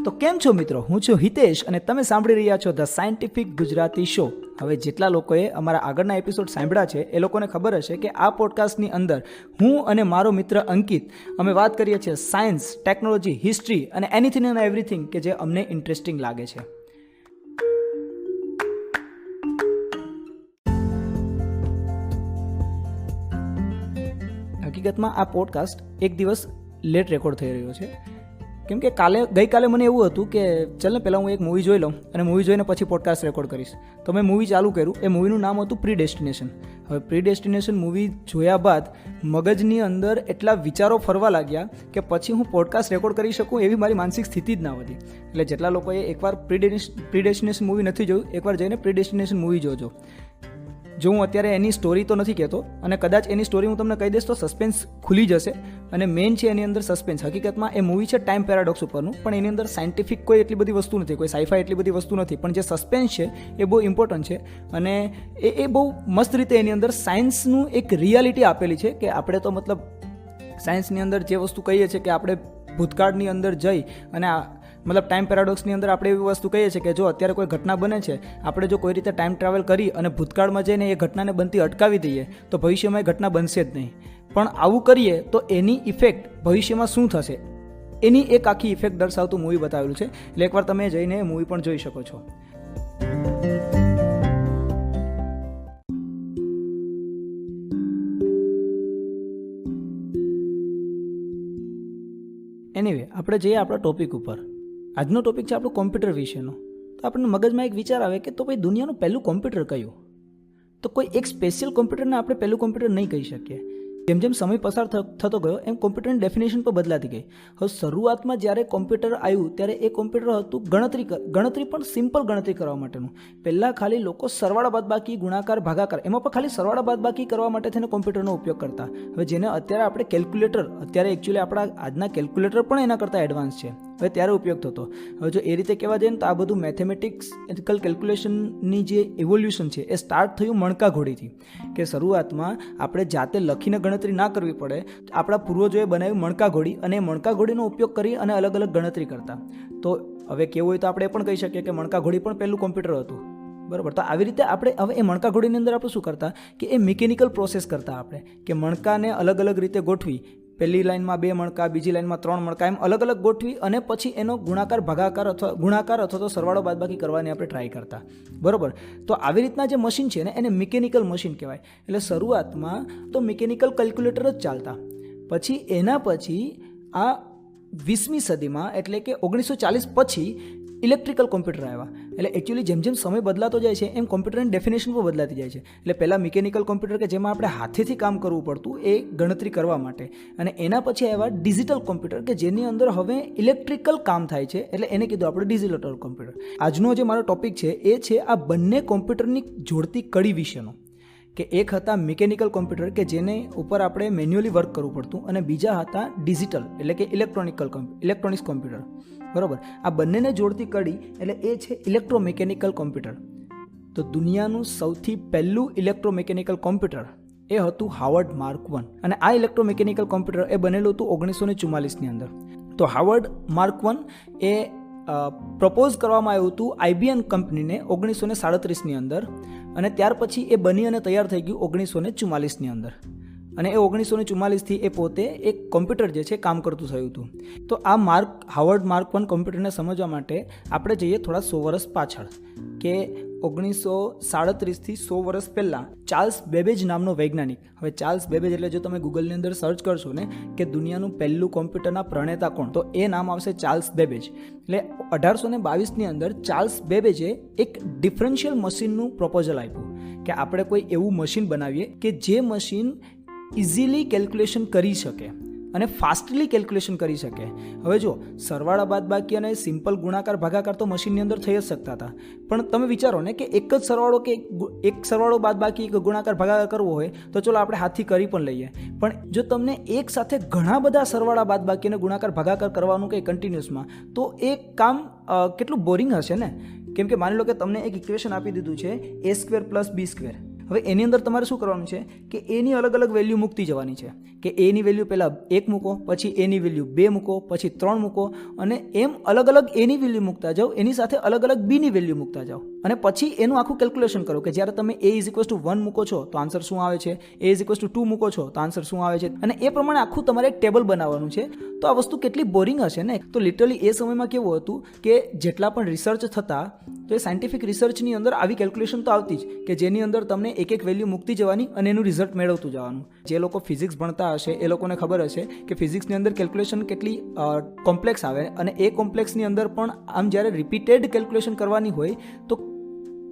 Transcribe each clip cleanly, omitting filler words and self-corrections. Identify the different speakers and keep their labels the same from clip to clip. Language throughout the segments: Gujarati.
Speaker 1: તો કેમ છો મિત્રો, હું છું હિતેશ અને તમે સાંભળી રહ્યા છો ધ સાયન્ટિફિક ગુજરાતી શો. હવે જેટલા લોકોએ અમારા આગળના એપિસોડ સાંભળ્યા છે એ લોકોને ખબર હશે કે આ પોડકાસ્ટની અંદર હું અને મારો મિત્ર અંકિત અમે વાત કરીએ છીએ સાયન્સ, ટેકનોલોજી, હિસ્ટ્રી અને એનીથિંગ એન્ડ એવરીથિંગ કે જે અમને ઇન્ટરેસ્ટિંગ લાગે છે. હકીકતમાં આ પોડકાસ્ટ એક દિવસ લેટ રેકોર્ડ થઈ રહ્યો છે કેમ કે ગઈકાલે મને એવું હતું કે ચાલ ને પહેલાં હું એક મૂવી જોઈ લઉં અને મૂવી જોઈને પછી પોડકાસ્ટ રેકોર્ડ કરીશ. તો મેં મૂવી ચાલુ કર્યું. એ મૂવીનું નામ હતું પ્રીડેસ્ટિનેશન. હવે પ્રીડેસ્ટિનેશન મૂવી જોયા બાદ મગજની અંદર એટલા વિચારો ફરવા લાગ્યા કે પછી હું પોડકાસ્ટ રેકોર્ડ કરી શકું એવી મારી માનસિક સ્થિતિ જ ના હતી. એટલે જેટલા લોકોએ એકવાર પ્રીડેસ્ટિનેશન મૂવી નથી જોયું, એકવાર જઈને પ્રીડેસ્ટિનેશન મૂવી જોજો. જો હું અત્યારે એની સ્ટોરી તો નથી કહેતો અને કદાચ એની સ્ટોરી હું તમને કહી દઈશ તો સસ્પેન્સ ખુલી જશે અને મેઇન છે એની અંદર સસ્પેન્સ. હકીકતમાં એ મૂવી છે ટાઈમ પેરાડોક્સ ઉપરનું, પણ એની અંદર સાયન્ટિફિક કોઈ એટલી બધી વસ્તુ નથી, કોઈ સાઈફાઈ એટલી બધી વસ્તુ નથી, પણ જે સસ્પેન્સ છે એ બહુ ઇમ્પોર્ટન્ટ છે અને એ બહુ મસ્ત રીતે એની અંદર સાયન્સનું એક રિયાલિટી આપેલી છે કે આપણે તો મતલબ સાયન્સની અંદર જે વસ્તુ કહીએ છીએ કે આપણે ભૂતકાળની અંદર જઈ અને મતલબ ટાઈમ પેરાડોક્સની અંદર આપણે એવી વસ્તુ કહીએ છીએ કે જો અત્યારે કોઈ ઘટના બને છે, આપણે જો કોઈ રીતે ટાઈમ ટ્રાવેલ કરી અને ભૂતકાળમાં જઈને એ ઘટનાને બનતી અટકાવી દઈએ તો ભવિષ્યમાં એ ઘટના બનશે જ નહીં. પણ આવું કરીએ તો એની ઇફેક્ટ ભવિષ્યમાં શું થશે એની એક આખી ઇફેક્ટ દર્શાવતું મૂવી બતાવેલું છે. એટલે એકવાર તમે જઈને એ મૂવી પણ જોઈ શકો છો. એનીવે, આપણે જઈએ આપણા ટોપિક ઉપર. આજનો ટોપિક છે આપણો કોમ્પ્યુટર વિશેનો. તો આપણને મગજમાં એક વિચાર આવે કે તો ભાઈ દુનિયાનું પહેલું કોમ્પ્યુટર કયું? તો કોઈ એક સ્પેશિયલ કોમ્પ્યુટરને આપણે પહેલું કોમ્પ્યુટર નહીં કહી શકીએ. જેમ જેમ સમય પસાર થતો ગયો એમ કોમ્પ્યુટરની ડેફિનેશન પણ બદલાતી ગઈ. હવે શરૂઆતમાં જ્યારે કોમ્પ્યુટર આવ્યું ત્યારે એ કોમ્પ્યુટર હતું ગણતરી પણ સિમ્પલ ગણતરી કરવા માટેનું. પહેલાં ખાલી લોકો સરવાળા બાદબાકી, ગુણાકાર, ભાગાકાર એમાં પણ ખાલી સરવાળા બાદબાકી કરવા માટે થઈને કોમ્પ્યુટરનો ઉપયોગ કરતા. હવે જેને અત્યારે આપણે કેલ્ક્યુલેટર, અત્યારે એકચ્યુઅલી આપણા આજના કેલ્ક્યુલેટર પણ એના કરતાં એડવાન્સ છે, હવે ત્યારે ઉપયોગ થતો. હવે જો એ રીતે કહેવા જઈએ ને તો આ બધું મેથેમેટિક્સલ કેલ્ક્યુલેશનની જે ઇવોલ્યુશન છે એ સ્ટાર્ટ થયું મણકા ઘોડીથી. કે શરૂઆતમાં આપણે જાતે લખીને ગણતરી ના કરવી પડે, આપણા પૂર્વજોએ બનાવ્યું મણકા ઘોડી અને એ મણકા ઘોડીનો ઉપયોગ કરી અને અલગ અલગ ગણતરી કરતા. તો હવે કેવું હોય તો આપણે એ પણ કહી શકીએ કે મણકા ઘોડી પણ પહેલું કોમ્પ્યુટર હતું. બરાબર. તો આવી રીતે આપણે હવે એ મણકા ઘોડીની અંદર આપણે શું કરતા કે એ મિકેનિકલ પ્રોસેસ કરતા આપણે કે મણકાને અલગ અલગ રીતે ગોઠવી, પહેલી લાઇનમાં 2 મણકા, બીજી લાઇનમાં 3 મણકા, એમ અલગ અલગ ગોઠવી અને પછી એનો ગુણાકાર, ભાગાકાર અથવા તો સરવાળો બાદબાકી કરવાની આપણે ટ્રાય કરતા. બરાબર. તો આવી રીતના જે મશીન છે ને એને મિકેનિકલ મશીન કહેવાય. એટલે શરૂઆતમાં તો મિકેનિકલ કેલ્ક્યુલેટર જ ચાલતા. પછી એના પછી આ 20મી સદીમાં એટલે કે 1940 પછી ઇલેક્ટ્રિકલ કોમ્પ્યુટર આવ્યા. એટલે એકચ્યુઅલી જેમ જેમ સમય બદલાતો જાય છે એમ કોમ્પ્યુટરની ડેફિનેશન પણ બદલાતી જાય છે. એટલે પહેલાં મિકેનિકલ કોમ્પ્યુટર કે જેમાં આપણે હાથેથી કામ કરવું પડતું એ ગણતરી કરવા માટે, અને એના પછી આવ્યા ડિજિટલ કોમ્પ્યુટર કે જેની અંદર હવે ઇલેક્ટ્રિકલ કામ થાય છે, એટલે એને કીધું આપણે ડિજિટલ કોમ્પ્યુટર. આજનો જે મારો ટોપિક છે એ છે આ બંને કોમ્પ્યુટરની જોડતી કડી વિશેનો. કે એક હતા મિકેનિકલ કોમ્પ્યુટર કે જેને ઉપર આપણે મેન્યુઅલી વર્ક કરવું પડતું અને બીજા હતા ડિજિટલ એટલે કે ઇલેક્ટ્રોનિક્સ કોમ્પ્યુટર. બરાબર. આ બંનેને જોડતી કડી એટલે એ છે ઇલેક્ટ્રોમિકેનિકલ કોમ્પ્યુટર. તો દુનિયાનું સૌથી પહેલું ઇલેક્ટ્રોમિકેનિકલ કોમ્પ્યુટર એ હતું હાવર્ડ માર્ક 1 અને આ ઇલેક્ટ્રોમિકેનિકલ કોમ્પ્યુટર એ બનેલું હતું 1944ની અંદર. તો હાવર્ડ માર્ક 1 એ પ્રપોઝ કરવામાં આવ્યું હતું IBM કંપનીને 1937ની અંદર અને ત્યાર પછી એ બની અને તૈયાર થઈ ગયું 1944ની અંદર. અને એ 1944થી એ પોતે એક કોમ્પ્યુટર જે છે કામ કરતું થયું હતું. તો આ હાવર્ડ માર્ક 1 કોમ્પ્યુટરને સમજવા માટે આપણે જઈએ થોડા 100 વર્ષ પાછળ કે 1937થી 100 વર્ષ પહેલાં ચાર્લ્સ બેબેજ નામનો વૈજ્ઞાનિક. હવે ચાર્લ્સ બેબેજ એટલે જો તમે ગૂગલની અંદર સર્ચ કરશો ને કે દુનિયાનું પહેલું કોમ્પ્યુટરના પ્રણેતા કોણ, તો એ નામ આવશે ચાર્લ્સ બેબેજ. એટલે 1822ની અંદર ચાર્લ્સ બેબેજે એક ડિફરન્શિયલ મશીનનું પ્રપોઝલ આપ્યું કે આપણે કોઈ એવું મશીન બનાવીએ કે જે મશીન ઇઝીલી કેલ્ક્યુલેશન કરી શકે અને ફાસ્ટલી કેલ્ક્યુલેશન કરી શકે. હવે જો સરવાળા બાદબાકી અને સિમ્પલ ગુણાકાર ભાગાકાર તો મશીનની અંદર થઈ જ શકતા હતા, પણ તમે વિચારો ને કે એક જ સરવાળો કે એક સરવાળો બાદબાકી કે ગુણાકાર ભાગાકાર કરવો હોય તો ચલો આપણે હાથથી કરી પણ લઈએ, પણ જો તમને એક સાથે ઘણા બધા સરવાળા બાદબાકી અને ગુણાકાર ભાગાકાર કરવાનું કે કન્ટિન્યુઅસમાં, તો એ કામ કેટલું બોરિંગ હશે ને. કેમ કે માની લો કે તમને એક ઇક્વેશન આપી દીધું છે a² + b². હવે એની અંદર તમારે શું કરવાનું છે કે એની અલગ અલગ વેલ્યુ મૂકતી જવાની છે કે એની વેલ્યુ પહેલાં 1 મૂકો, પછી એની વેલ્યુ 2 મૂકો, પછી 3 મૂકો, અને એમ અલગ અલગ એની વેલ્યુ મૂકતા જાઓ, એની સાથે અલગ અલગ બીની વેલ્યુ મૂકતા જાઓ, અને પછી એનું આખું કેલ્ક્યુલેશન કરો કે જ્યારે તમે a = 1 મૂકો છો તો આન્સર શું આવે છે, a = 2 મૂકો છો તો આન્સર શું આવે છે, અને એ પ્રમાણે આખું તમારે એક ટેબલ બનાવવાનું છે. તો આ વસ્તુ કેટલી બોરિંગ હશે ને. તો લિટરલી એ સમયમાં કેવું હતું કે જેટલા પણ રિસર્ચ થતા તો એ સાયન્ટિફિક રિસર્ચની અંદર આવી કેલ્ક્યુલેશન તો આવતી જ, કે જેની અંદર તમને એક એક વેલ્યુ મૂકતી જવાની અને એનું રિઝલ્ટ મેળવતું જવાનું. જે લોકો ફિઝિક્સ ભણતા હશે એ લોકોને ખબર હશે કે ફિઝિક્સની અંદર કેલ્ક્યુલેશન કેટલી કોમ્પ્લેક્સ આવે, અને એ કોમ્પ્લેક્સની અંદર પણ આમ જ્યારે રિપીટેડ કેલ્ક્યુલેશન કરવાની હોય તો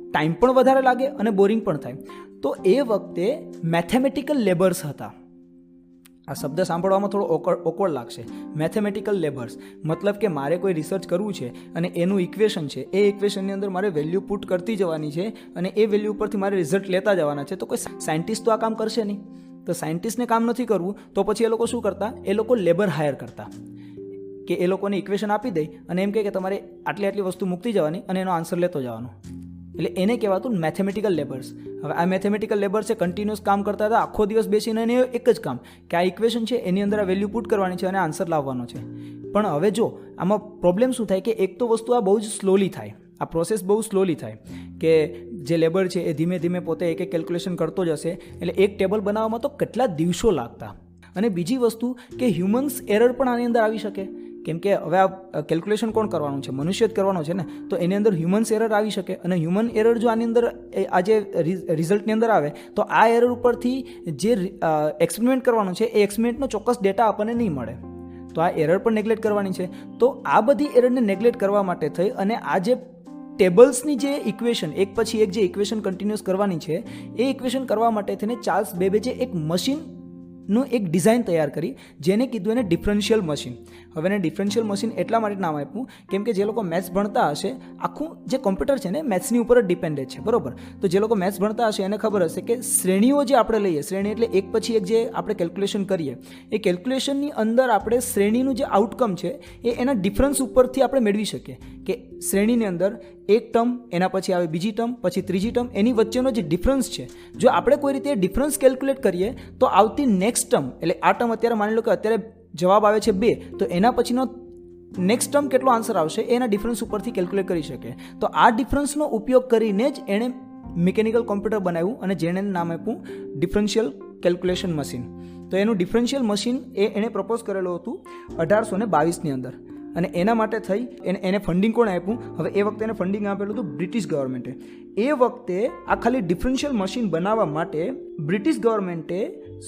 Speaker 1: ટાઈમ પણ વધારે લાગે અને બોરિંગ પણ થાય. તો એ વખતે મેથેમેટિકલ લેબર્સ હતા. આ શબ્દ સાંભળવામાં થોડો ઓકવર્ડ લાગશે. મેથેમેટિકલ લેબર્સ મતલબ કે મારે કોઈ રિસર્ચ કરવું છે અને એનું ઇક્વેશન છે, એ ઇક્વેશનની અંદર મારે વેલ્યુ પુટ કરતી જવાની છે અને એ વેલ્યુ ઉપરથી મારે રિઝલ્ટ લેતા જવાના છે. તો કોઈ સાયન્ટિસ્ટ તો આ કામ કરશે નહીં. તો સાયન્ટિસ્ટને કામ નથી કરવું તો પછી એ લોકો શું કરતા, એ લોકો લેબર હાયર કરતા, કે એ લોકોને ઇક્વેશન આપી દે અને એમ કહે કે તમારે આટલી આટલી વસ્તુ મૂકતી જવાની અને એનો આન્સર લેતો જવાનો. એટલે એને કહેવાતું મેથેમેટિકલ લેબર્સ. હવે આ મેથેમેટિકલ લેબર્સ કન્ટિન્યુઅસ કામ કરતા હતા, આખો દિવસ બેસીને એને એક જ કામ કે આ ઇક્વેશન છે એની અંદર આ વેલ્યુ પુટ કરવાની છે અને આન્સર લાવવાનો છે. પણ હવે જો આમાં પ્રોબ્લેમ શું થાય કે એક તો વસ્તુ આ બહુ જ સ્લોલી થાય, આ પ્રોસેસ બહુ સ્લોલી થાય, કે જે લેબર છે એ ધીમે ધીમે પોતે એક એક કેલ્ક્યુલેશન કરતો જશે. એટલે એક ટેબલ બનાવવામાં તો કેટલા દિવસો લાગતા. અને બીજી વસ્તુ કે હ્યુમન્સ એરર પણ આની અંદર આવી શકે, કેમ કે હવે આ કેલ્ક્યુલેશન કોણ કરવાનું છે, મનુષ્ય જ કરવાનો છે ને. તો એની અંદર હ્યુમન્સ એરર આવી શકે, અને હ્યુમન એરર જો આની અંદર આ જે રિઝલ્ટની અંદર આવે તો આ એરર ઉપરથી જે એક્સપેરિમેન્ટ કરવાનો છે એ એક્સપેરિમેન્ટનો ચોક્કસ ડેટા આપણને નહીં મળે. તો આ એરર પણ નેગ્લેક્ટ કરવાની છે. તો આ બધી એરરને નેગ્લેક્ટ કરવા માટે થઈ અને આ જે ટેબલ્સની જે ઇક્વેશન એક પછી એક જે ઇક્વેશન કન્ટિન્યુઅસ કરવાની છે એ ઇક્વેશન કરવા માટે થઈને ચાર્લ્સ બેબેજે એક મશીનનું એક ડિઝાઇન તૈયાર કરી, જેને કીધું એને ડિફરન્શિયલ મશીન. હવે એને ડિફરન્શિયલ મશીન એટલા માટે નામ આપ્યું કેમ કે જે લોકો મેથ્સ ભણતા હશે, આખું જે કોમ્પ્યુટર છે ને મેથ્સની ઉપર જ ડિપેન્ડેડ છે, બરોબર. તો જે લોકો મેથ્સ ભણતા હશે એને ખબર હશે કે શ્રેણીઓ જે આપણે લઈએ, શ્રેણી એટલે એક પછી એક જે આપણે કેલ્ક્યુલેશન કરીએ, એ કેલ્ક્યુલેશનની અંદર આપણે શ્રેણીનું જે આઉટકમ છે એ એના ડિફરન્સ ઉપરથી આપણે મેળવી શકીએ. કે શ્રેણીની અંદર એક ટર્મ, એના પછી આવે બીજી ટર્મ, પછી ત્રીજી ટર્મ, એની વચ્ચેનો જે ડિફરન્સ છે, જો આપણે કોઈ રીતે ડિફરન્સ કેલ્ક્યુલેટ કરીએ તો આવતી નેક્સ્ટ ટર્મ, એટલે આ ટર્મ અત્યારે માની લો કે અત્યારે જવાબ આવે છે 2, તો એના પછીનો નેક્સ્ટ ટર્મ કેટલો આન્સર આવશે એના ડિફરન્સ ઉપરથી કેલ્ક્યુલેટ કરી શકે. તો આ ડિફરન્સનો ઉપયોગ કરીને જ એણે મિકેનિકલ કોમ્પ્યુટર બનાવ્યું અને જેણે નામ આપ્યું ડિફરન્શિયલ કેલ્ક્યુલેશન મશીન. તો એનું ડિફરન્શિયલ મશીન એણે પ્રપોઝ કરેલું હતું 1822ની અંદર. અને એના માટે થઈ એને ફંડિંગ કોણે આપ્યું? હવે એ વખતે એને ફંડિંગ આપેલું હતું બ્રિટિશ ગવર્મેન્ટે. એ વખતે આ ખાલી ડિફરન્શિયલ મશીન બનાવવા માટે બ્રિટિશ ગવર્મેન્ટે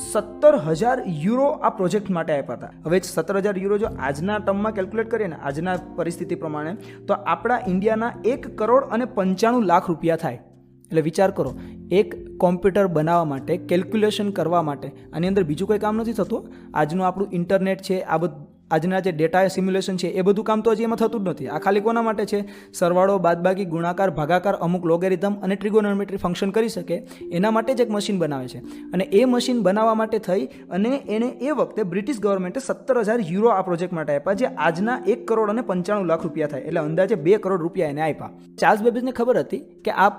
Speaker 1: 17,000 યુરો આ પ્રોજેક્ટ માટે આપ્યા હતા. હવે 17,000 યુરો જો આજના ટર્મમાં કેલ્ક્યુલેટ કરીએ ને, આજના પરિસ્થિતિ પ્રમાણે, તો આપણા ઇન્ડિયાના 1,95,00,000 રૂપિયા થાય. એટલે વિચાર કરો, એક કોમ્પ્યુટર બનાવવા માટે, કેલ્ક્યુલેશન કરવા માટે, આની અંદર બીજું કોઈ કામ નથી થતું. આજનું આપણું ઇન્ટરનેટ છે, આ બધું આજના જે ડેટા સિમ્યુલેશન છે એ બધું કામ તો હજી એમાં થતું જ નથી. આ ખાલી કોના માટે છે? સરવાળો, બાદબાકી, ગુણાકાર, ભાગાકાર, અમુક લોગેરિધમ અને ટ્રિગોનોમેટ્રી ફંક્શન કરી શકે એના માટે જ એક મશીન બનાવે છે. અને એ મશીન બનાવવા માટે થઈ અને એને એ વખતે બ્રિટિશ ગવર્મેન્ટે 17,000 યુરો આ પ્રોજેક્ટ માટે આપ્યા, જે આજના 1,95,00,000 રૂપિયા થાય. એટલે અંદાજે 2 કરોડ રૂપિયા એને આપ્યા. ચાર્લ્સ બેબેજને ખબર હતી કે આ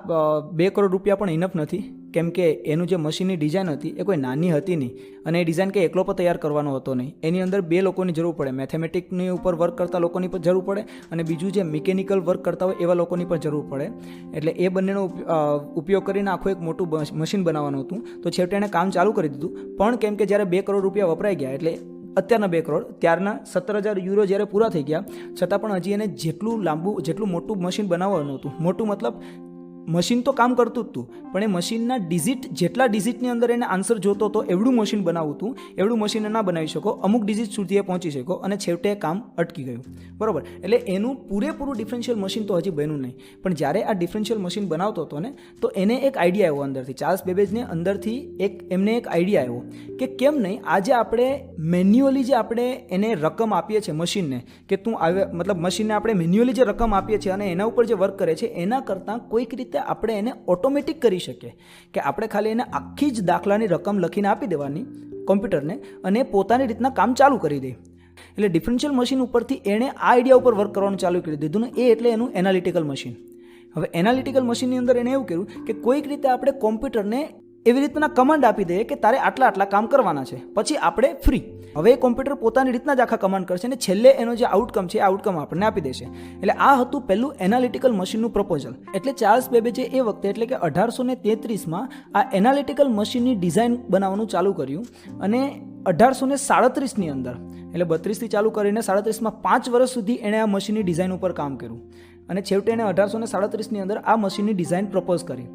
Speaker 1: 2 કરોડ રૂપિયા પણ ઇનફ નથી, કેમ કે એનું જે મશીનની ડિઝાઇન હતી એ કોઈ નાની હતી નહીં, અને એ ડિઝાઇન કંઈ એકલો પણ તૈયાર કરવાનો હતો નહીં. એની અંદર 2 લોકોની જરૂર પડે, મેથેમેટિકની ઉપર વર્ક કરતા લોકોની પણ જરૂર પડે અને બીજું જે મિકેનિકલ વર્ક કરતા હોય એવા લોકોની પણ જરૂર પડે. એટલે એ બંનેનો ઉપયોગ કરીને આખું એક મોટું મશીન બનાવવાનું હતું. તો છેવટે એણે કામ ચાલુ કરી દીધું. પણ કેમ કે જ્યારે 2 કરોડ રૂપિયા વપરાઈ ગયા, એટલે અત્યારના 2 કરોડ, ત્યારના 17,000 યુરો જ્યારે પૂરા થઈ ગયા, છતાં પણ હજી એને જેટલું મોટું મશીન બનાવવાનું હતું. મોટું મતલબ મશીન તો કામ કરતું જ હતું, પણ એ મશીનના જેટલા ડિજિટની અંદર એને આન્સર જોતો હતો એવડું મશીન બનાવવું હતું. એવડું મશીન ના બનાવી શકો, અમુક ડિજિટ સુધી એ પહોંચી શકો, અને છેવટે કામ અટકી ગયું, બરાબર. એટલે એનું પૂરેપૂરું ડિફરન્શિયલ મશીન તો હજી બન્યું નહીં. પણ જ્યારે આ ડિફરન્શિયલ મશીન બનાવતો હતો ને, તો એને એક આઈડિયા આવ્યો અંદરથી, ચાર્લ્સ બેબેજને અંદરથી એમને એક આઈડિયા આવ્યો કે કેમ નહીં આજે આપણે મેન્યુઅલી જે આપણે એને રકમ આપીએ છીએ મશીનને, કે તું મતલબ મશીનને આપણે મેન્યુઅલી જે રકમ આપીએ છીએ અને એના ઉપર જે વર્ક કરે છે, એના કરતાં કોઈક રીતે આપણે એને ઓટોમેટિક કરી શકીએ, કે આપણે ખાલી એને આખી જ દાખલાની રકમ લખીને આપી દેવાની કોમ્પ્યુટરને અને પોતાની રીતના કામ ચાલુ કરી દે. એટલે ડિફરન્શિયલ મશીન ઉપરથી એણે આ આઈડિયા ઉપર વર્ક કરવાનું ચાલુ કરી દીધું ને, એ એટલે એનું એનાલિટિકલ મશીન. હવે એનાલિટિકલ મશીનની અંદર એણે એવું કર્યું કે કોઈક રીતે આપણે કોમ્પ્યુટરને એવી રીતના કમાન્ડ આપી દઈએ કે તારે આટલા કામ કરવાના છે, પછી આપણે ફ્રી. હવે એ કોમ્પ્યુટર પોતાની રીતના જ આખા કમાન્ડ કરશે અને છેલ્લે એનો જે આઉટકમ છે એ આઉટકમ આપણને આપી દેશે. એટલે આ હતું પહેલું એનાલિટિકલ મશીનનું પ્રપોઝલ. એટલે ચાર્લ્સ બેબેજે એ વખતે એટલે કે 1833માં આ એનાલિટિકલ મશીનની ડિઝાઇન બનાવવાનું ચાલુ કર્યું અને 1837ની અંદર એટલે 32થી ચાલુ કરીને 37માં 5 વર્ષ સુધી એણે આ મશીનની ડિઝાઇન ઉપર કામ કર્યું અને છેવટે એણે 1837ની અંદર આ મશીનની ડિઝાઇન પ્રપોઝ કરી.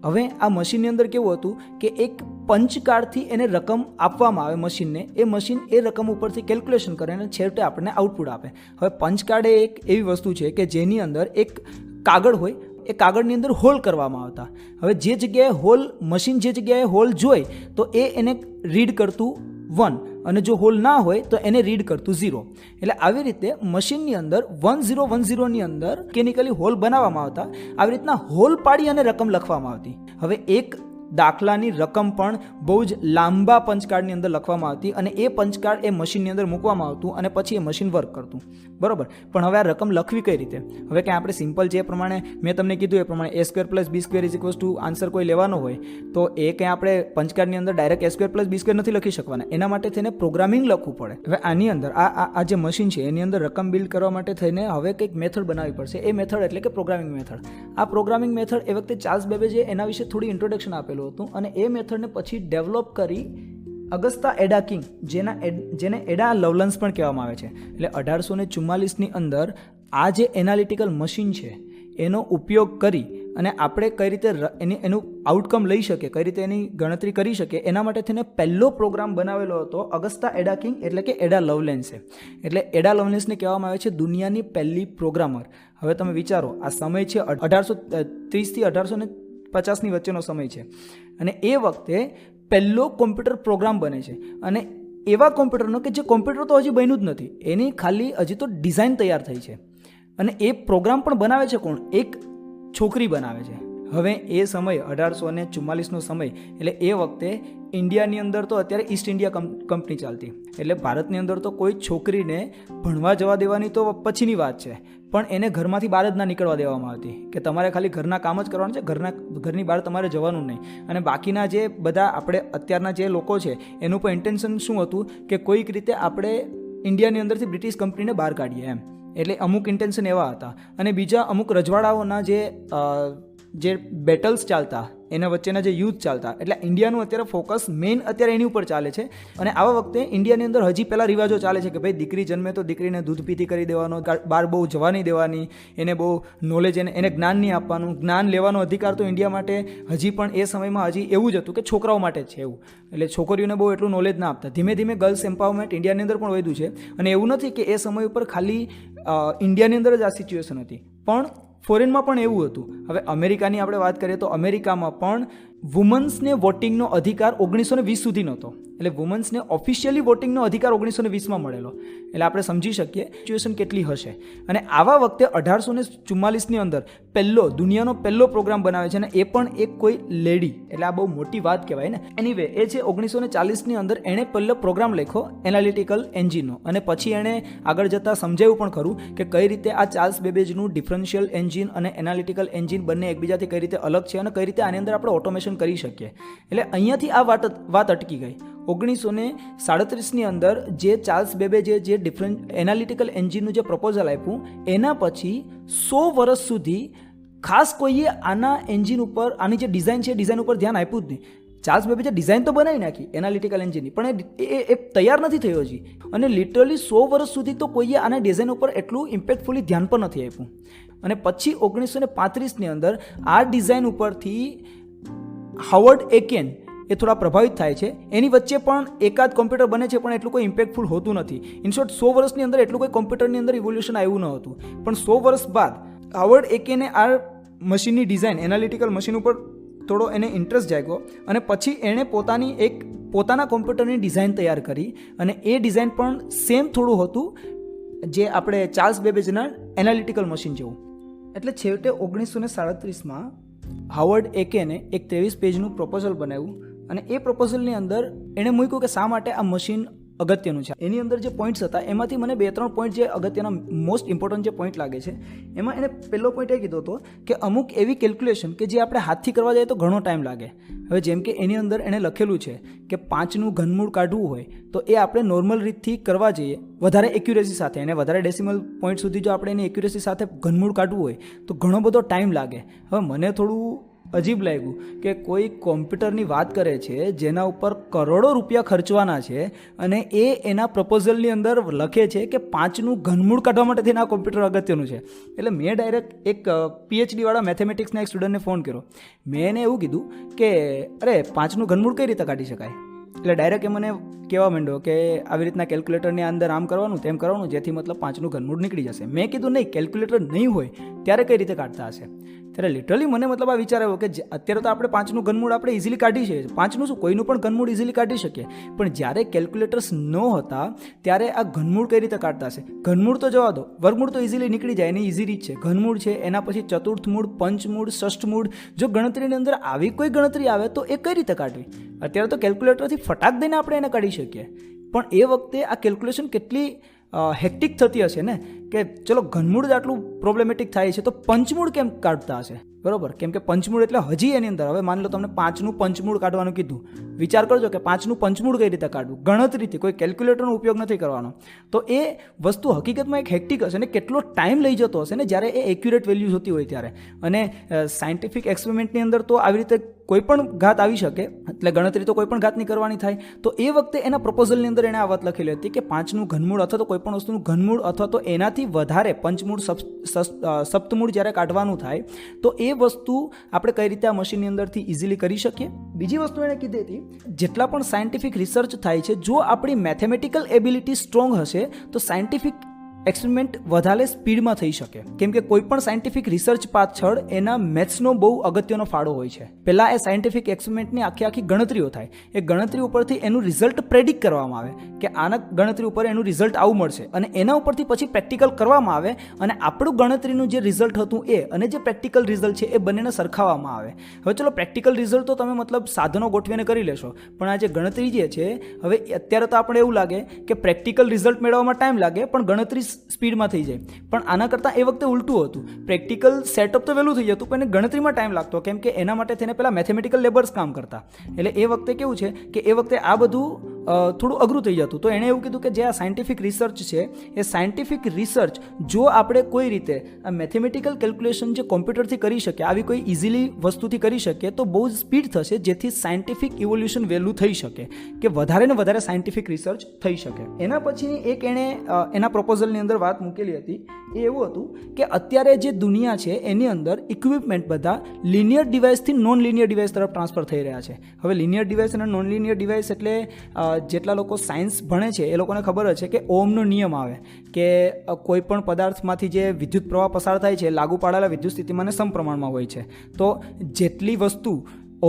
Speaker 1: હવે આ મશીનની અંદર કેવું હતું કે એક પંચ કાર્ડથી એને રકમ આપવામાં આવે મશીનને, એ મશીન એ રકમ ઉપરથી કેલ્ક્યુલેશન કરે અને છેવટે આપણને આઉટપુટ આપે. હવે પંચ કાર્ડ એ એક એવી વસ્તુ છે કે જેની અંદર એક કાગળ હોય, એ કાગળની અંદર હોલ કરવામાં આવતા. હવે જે જગ્યાએ હોલ મશીન જે જગ્યાએ હોલ જોઈ તો એને રીડ કરતું 1 અને જો હોલ ના હોય તો એને રીડ કરતું 0. એટલે આવી રીતે મશીનની અંદર 1010ની અંદર કેમિકલી હોલ બનાવવામાં આવતા. આવી રીતના હોલ પાડી અને રકમ લખવામાં આવતી. હવે એક દાખલાની રકમ પણ બહુ જ લાંબા પંચકાર્ડની અંદર લખવામાં આવતી અને એ પંચકાર્ડ એ મશીનની અંદર મૂકવામાં આવતું અને પછી એ મશીન વર્ક કરતું. બરોબર, પણ હવે આ રકમ લખવી કઈ રીતે? હવે કે આપણે સિમ્પલ જે પ્રમાણે મેં તમને કીધું એ પ્રમાણે a² + b² = આન્સર કોઈ લેવાનો હોય તો એ કંઈ આપણે પંચકાર્ડની અંદર ડાયરેક્ટ a² + b² નથી લખી શકવાના. એના માટે થઈને પ્રોગ્રામિંગ લખવું પડે. હવે આની અંદર આ જે મશીન છે એની અંદર રકમ બિલ્ડ કરવા માટે થઈને હવે કંઈક મેથડ બનાવવી પડશે. એ મેથડ એટલે કે પ્રોગ્રામિંગ મેથડ. આ પ્રોગ્રામિંગ મેથડ એ વખતે ચાર્લ્સ બેબેજે એના વિશે થોડી ઇન્ટ્રોડક્શન આપેલું હતું અને એ મેથડને પછી ડેવલપ કરી અગસ્તા એડા કિંગ, જેને એડા લવલન્સ પણ કહેવામાં આવે છે. એટલે 1844ની અંદર આ જે એનાલિટિકલ મશીન છે એનો ઉપયોગ કરી અને આપણે કઈ રીતે એનું આઉટકમ લઈ શકીએ, કઈ રીતે એની ગણતરી કરી શકીએ, એના માટે થઈને પહેલો પ્રોગ્રામ બનાવેલો હતો અગસ્તા એડા કિંગ એટલે કે એડા લવલેન્સે. એટલે એડા લવલેન્સને કહેવામાં આવે છે દુનિયાની પહેલી પ્રોગ્રામર. હવે તમે વિચારો, આ સમય છે 1830 થી 1850ની વચ્ચેનો સમય છે અને એ વખતે પહેલો કોમ્પ્યુટર પ્રોગ્રામ બને છે. અને એવા કોમ્પ્યુટરનો કે જે કોમ્પ્યુટર તો હજી બન્યું જ નથી, એની ખાલી હજી તો ડિઝાઇન તૈયાર થઈ છે અને એ પ્રોગ્રામ પણ બનાવે છે કોણ? એક છોકરી બનાવે છે. હવે એ સમય 1844નો સમય એટલે એ વખતે ઇન્ડિયાની અંદર તો અત્યારે ઈસ્ટ ઇન્ડિયા કંપની ચાલતી. એટલે ભારતની અંદર તો કોઈ છોકરીને ભણવા જવા દેવાની તો પછીની વાત છે, પણ એને ઘરમાંથી બહાર જ ના નીકળવા દેવામાં આવતી કે તમારે ખાલી ઘરના કામ જ કરવાનું છે, ઘરની બહાર તમારે જવાનું નહીં. અને બાકીના જે બધા આપણે અત્યારના જે લોકો છે એનું પણ ઇન્ટેન્શન શું હતું કે કોઈક રીતે આપણે ઇન્ડિયાની અંદરથી બ્રિટિશ કંપનીને બહાર કાઢીએ એમ. એટલે અમુક ઇન્ટેન્શન એવા હતા. અને બીજા અમુક રજવાડાઓના જે બેટલ્સ ચાલતા, એના વચ્ચેના જે યુદ્ધ ચાલતા, એટલે ઇન્ડિયાનું અત્યારે ફોકસ મેઇન અત્યારે એની ઉપર ચાલે છે. અને આવા વખતે ઇન્ડિયાની અંદર હજી પહેલાં રિવાજો ચાલે છે કે ભાઈ દીકરી જન્મે તો દીકરીને દૂધ પીતી કરી દેવાનો, બહાર બહુ જવા નહીં દેવાની, એને બહુ નોલેજ એને જ્ઞાન નહીં આપવાનું, જ્ઞાન લેવાનો અધિકાર તો ઇન્ડિયા માટે હજી પણ એ સમયમાં હજી એવું જ હતું કે છોકરાઓ માટે જ છે એવું. એટલે છોકરીઓને બહુ એટલું નોલેજ ના આપતા. ધીમે ધીમે ગર્લ્સ એમ્પાવરમેન્ટ ઇન્ડિયાની અંદર પણ વધ્યું છે. અને એવું નથી કે એ સમય ઉપર ખાલી ઇન્ડિયાની અંદર જ આ સિચ્યુએશન હતી, પણ ફોરેનમાં પણ એવું હતું. હવે અમેરિકાની આપણે વાત કરીએ તો અમેરિકામાં પણ વુમન્સને વોટિંગનો અધિકાર 1920 સુધી નહોતો. એટલે વુમન્સને ઓફિશિયલી વોટિંગનો અધિકાર 1920માં મળેલો. એટલે આપણે સમજી શકીએ સિચ્યુએશન કેટલી હશે. અને આવા વખતે 1844ની અંદર દુનિયાનો પહેલો પ્રોગ્રામ બનાવે છે અને એ પણ એક કોઈ લેડી. એટલે આ બહુ મોટી વાત કહેવાય ને. એનીવે એ છે 1940ની અંદર એણે પહેલો પ્રોગ્રામ લખ્યો એનાલિટિકલ એન્જિનનો. અને પછી એણે આગળ જતાં સમજાવ્યું પણ ખરું કે કઈ રીતે આ ચાર્લ્સ બેબેજનું ડિફરન્શિયલ એન્જિન અને એનાલિટિકલ એન્જિન બંને એકબીજાથી કઈ રીતે અલગ છે અને કઈ રીતે આની અંદર આપણે ઓટોમેશન કરી શકીએ. એટલે અહીંયાથી આ વાત અટકી ગઈ. 1937ની અંદર જે ચાર્લ્સ બેબેજે જે એનાલિટિકલ એન્જિનનું જે પ્રપોઝલ આપ્યું એના પછી 100 વર્ષ સુધી ખાસ કોઈએ આના એન્જિન ઉપર, આની જે ડિઝાઇન છે ડિઝાઇન ઉપર ધ્યાન આપ્યું જ નહીં. ચાર્લ્સ બેબેજે ડિઝાઇન તો બનાવી નાખી એનાલિટિકલ એન્જિનની, પણ એ તૈયાર નથી થયો હજી. અને લિટરલી 100 વર્ષ સુધી તો કોઈએ આના ડિઝાઇન ઉપર એટલું ઇમ્પેક્ટફુલી ધ્યાન પણ નથી આપ્યું. અને પછી 1935ની અંદર આ ડિઝાઇન ઉપરથી હાવર્ડ એકેન એ થોડા પ્રભાવિત થાય છે. એની વચ્ચે પણ એકાદ કોમ્પ્યુટર બને છે પણ એટલું કોઈ ઇમ્પેક્ટફુલ હોતું નથી. ઇનશોર્ટ 100 વર્ષની અંદર એટલું કોઈ કોમ્પ્યુટરની અંદર ઇવોલ્યુશન આવ્યું ન હતું. પણ 100 વર્ષ બાદ હાવર્ડ એકેને આ મશીનની ડિઝાઇન એનાલિટિકલ મશીન ઉપર થોડો એને ઇન્ટરેસ્ટ જાગ્યો અને પછી એણે પોતાના કોમ્પ્યુટરની ડિઝાઇન તૈયાર કરી. અને એ ડિઝાઇન પણ સેમ થોડું હતું જે આપણે ચાર્લ્સ બેબેજના એનાલિટિકલ મશીન જેવું. એટલે છેવટે 1937માં હાવર્ડ એકેને એક 23 પેજનું પ્રપોઝલ બનાવ્યું અને એ પ્રપોઝલની અંદર એણે મૂક્યું કે શા માટે આ મશીન અગત્યનું છે. એની અંદર જે પોઈન્ટ્સ હતા એમાંથી મને 2-3 પોઈન્ટ જે અગત્યના મોસ્ટ ઇમ્પોર્ટન્ટ જે પોઈન્ટ લાગે છે, એમાં એને પહેલો પોઈન્ટ એ કીધો હતો કે અમુક એવી કેલ્ક્યુલેશન કે જે આપણે હાથથી કરવા જઈએ તો ઘણો ટાઈમ લાગે. હવે જેમ કે એની અંદર એણે લખેલું છે કે 5નું ઘનમૂળ કાઢવું હોય તો એ આપણે નોર્મલ રીતથી કરવા જઈએ વધારે એક્યુરેસી સાથે, એને વધારે ડેસિમલ પોઈન્ટ સુધી જો આપણે એની એક્યુરેસી સાથે ઘનમૂળ કાઢવું હોય તો ઘણો બધો ટાઈમ લાગે. હવે મને થોડું અજીબ લાગ્યું કે કોઈ કોમ્પ્યુટરની વાત કરે છે જેના ઉપર કરોડો રૂપિયા ખર્ચવાના છે અને એ એના પ્રપોઝલની અંદર લખે છે કે 5નું ઘનમૂળ કાઢવા માટે થઈને આ કોમ્પ્યુટર અગત્યનું છે. એટલે મેં ડાયરેક્ટ એક PhD-વાળા મેથેમેટિક્સના એક સ્ટુડન્ટને ફોન કર્યો. મેં એને એવું કીધું કે અરે 5નું ઘનમૂળ કઈ રીતે કાઢી શકાય? એટલે ડાયરેક્ટ એ મને કહેવા માંડ્યો કે આવી રીતના કેલ્ક્યુલેટરની અંદર આમ કરવાનું તેમ કરવાનું જેથી મતલબ 5નું ઘનમૂળ નીકળી જશે. મેં કીધું નહીં, કેલ્ક્યુલેટર નહીં હોય ત્યારે કઈ રીતે કાઢતા હશે? ત્યારે લિટરલી મને મતલબ આ વિચાર આવ્યો કે અત્યારે તો આપણે 5નું ઘનમૂળ આપણે ઇઝીલી કાઢી શકીએ. 5નું શું, કોઈનું પણ ઘનમૂળ ઇઝીલી કાઢી શકીએ, પણ જ્યારે કેલ્ક્યુલેટર્સ ન હતા ત્યારે આ ઘનમૂળ કઈ રીતે કાઢતા હશે? ઘનમૂળ તો જવા દો, વર્ગમૂળ તો ઇઝીલી નીકળી જાય, એની ઇઝી રીત છે. ઘનમૂળ છે, એના પછી ચતુર્થમૂળ, પંચમૂળ, ષષ્ઠમૂળ. જો ગણતરીની અંદર આવી કોઈ ગણતરી આવે તો એ કઈ રીતે કાઢવી? અત્યારે તો કેલ્ક્યુલેટરથી ફટાક દઈને આપણે એને કાઢી શકીએ, પણ એ વખતે આ કેલ્ક્યુલેશન કેટલી હેક્ટિક થતી હશે ને કે ચલો ઘનમૂળ જ આટલું પ્રોબ્લેમેટિક થાય છે તો પંચમૂળ કેમ કાઢતા હશે? બરોબર, કેમ કે પંચમૂળ એટલે હજી એની અંદર હવે માની લો તમને 5નું પંચમૂળ કાઢવાનું કીધું, વિચાર કરજો કે 5નું પંચમૂળ કઈ રીતે કાઢવું? ગણતરીથી, કોઈ કેલ્ક્યુલેટરનો ઉપયોગ નથી કરવાનો. તો એ વસ્તુ હકીકતમાં એક હેક્ટિક હશે ને કેટલો ટાઈમ લઈ જતો હશે ને જ્યારે એ એક્યુરેટ વેલ્યુ જોતી હોય ત્યારે. અને સાયન્ટિફિક એક્સપેરિમેન્ટની અંદર તો આવી રીતે કોઈ પણ ઘાત આવી શકે, એટલે ગણતરી તો કોઈ પણ ઘાતની કરવાની થાય. તો એ વખતે એના પ્રપોઝલની અંદર એણે આ વાત લખેલી હતી કે 5નું ઘનમૂળ અથવા તો કોઈ પણ વસ્તુનું ઘનમૂળ અથવા તો એનાથી વધારે પંચમૂળ, સપ્તમૂળ જ્યારે કાઢવાનું થાય તો એ વસ્તુ આપણે કઈ રીતે આ મશીનની અંદરથી ઇઝીલી કરી શકીએ. બીજી વસ્તુ એણે કીધી હતી, જેટલા પણ સાયન્ટિફિક રિસર્ચ થાય છે, જો આપણી મેથેમેટિકલ એબિલિટી સ્ટ્રોંગ હશે તો સાયન્ટિફિક એક્સપેરિમેન્ટ વધારે સ્પીડમાં થઈ શકે. કેમ કે કોઈ પણ સાયન્ટિફિક રિસર્ચ પાછળ એના મેથ્સનો બહુ અગત્યનો ફાળો હોય છે. પહેલાં એ સાયન્ટિફિક એક્સપેરિમેન્ટની આખી ગણતરીઓ થાય, એ ગણતરી ઉપરથી એનું રિઝલ્ટ પ્રેડિક્ટ કરવામાં આવે કે આના ગણતરી ઉપર એનું રિઝલ્ટ આવું મળશે અને એના ઉપરથી પછી પ્રેક્ટિકલ કરવામાં આવે અને આપણું ગણતરીનું જે રિઝલ્ટ હતું એ અને જે પ્રેક્ટિકલ રિઝલ્ટ છે એ બંનેને સરખાવવામાં આવે. હવે ચલો પ્રેક્ટિકલ રિઝલ્ટ તો તમે મતલબ સાધનો ગોઠવીને કરી લેશો, પણ આ જે ગણતરી જે છે, હવે અત્યારે તો આપણે એવું લાગે કે પ્રેક્ટિકલ રિઝલ્ટ મેળવવામાં ટાઈમ લાગે પણ ગણતરી સ્પીડમાં થઈ જાય. પણ આના કરતાં એ વખતે ઉલટું હતું, પ્રેક્ટિકલ સેટઅપ તો વહેલું થઈ જતું પણ એને ગણતરીમાં ટાઈમ લાગતો, કેમ કે એના માટે થઈને પહેલાં મેથેમેટિકલ લેબર્સ કામ કરતા. એટલે એ વખતે કેવું છે કે એ વખતે આ બધું થોડું અઘરું થઈ જતું. તો એણે એવું કીધું કે જે આ સાયન્ટિફિક રિસર્ચ છે એ સાયન્ટિફિક રિસર્ચ જો આપણે કોઈ રીતે આ મેથેમેટિકલ કેલ્ક્યુલેશન જે કોમ્પ્યુટરથી કરી શકીએ, આવી કોઈ ઇઝીલી વસ્તુથી કરી શકીએ તો બહુ જ સ્પીડ થશે, જેથી સાયન્ટિફિક ઇવોલ્યુશન વહેલું થઈ શકે કે વધારે ને વધારે સાયન્ટિફિક રિસર્ચ થઈ શકે. એના પછી એક એણે એના પ્રપોઝલની અંદર વાત મૂકેલી હતી, એ એવું હતું કે અત્યારે જે દુનિયા છે એની અંદર ઇક્વિપમેન્ટ બધા લિનિયર ડિવાઇસથી નોન લિનિયર ડિવાઇસ તરફ ટ્રાન્સફર થઈ રહ્યા છે. હવે લિનિયર ડિવાઇસ અને નોન લિનિયર ડિવાઇસ એટલે જેટલા લોકો સાયન્સ ભણે છે એ લોકોને ખબર છે કે ઓહમનો નિયમ આવે કે કોઈ પણ પદાર્થમાંથી જે વિદ્યુત પ્રવાહ પસાર થાય છે લાગુ પાડેલા વિદ્યુત સ્થિતિમાનને સમપ્રમાણમાં હોય છે. તો જેટલી વસ્તુ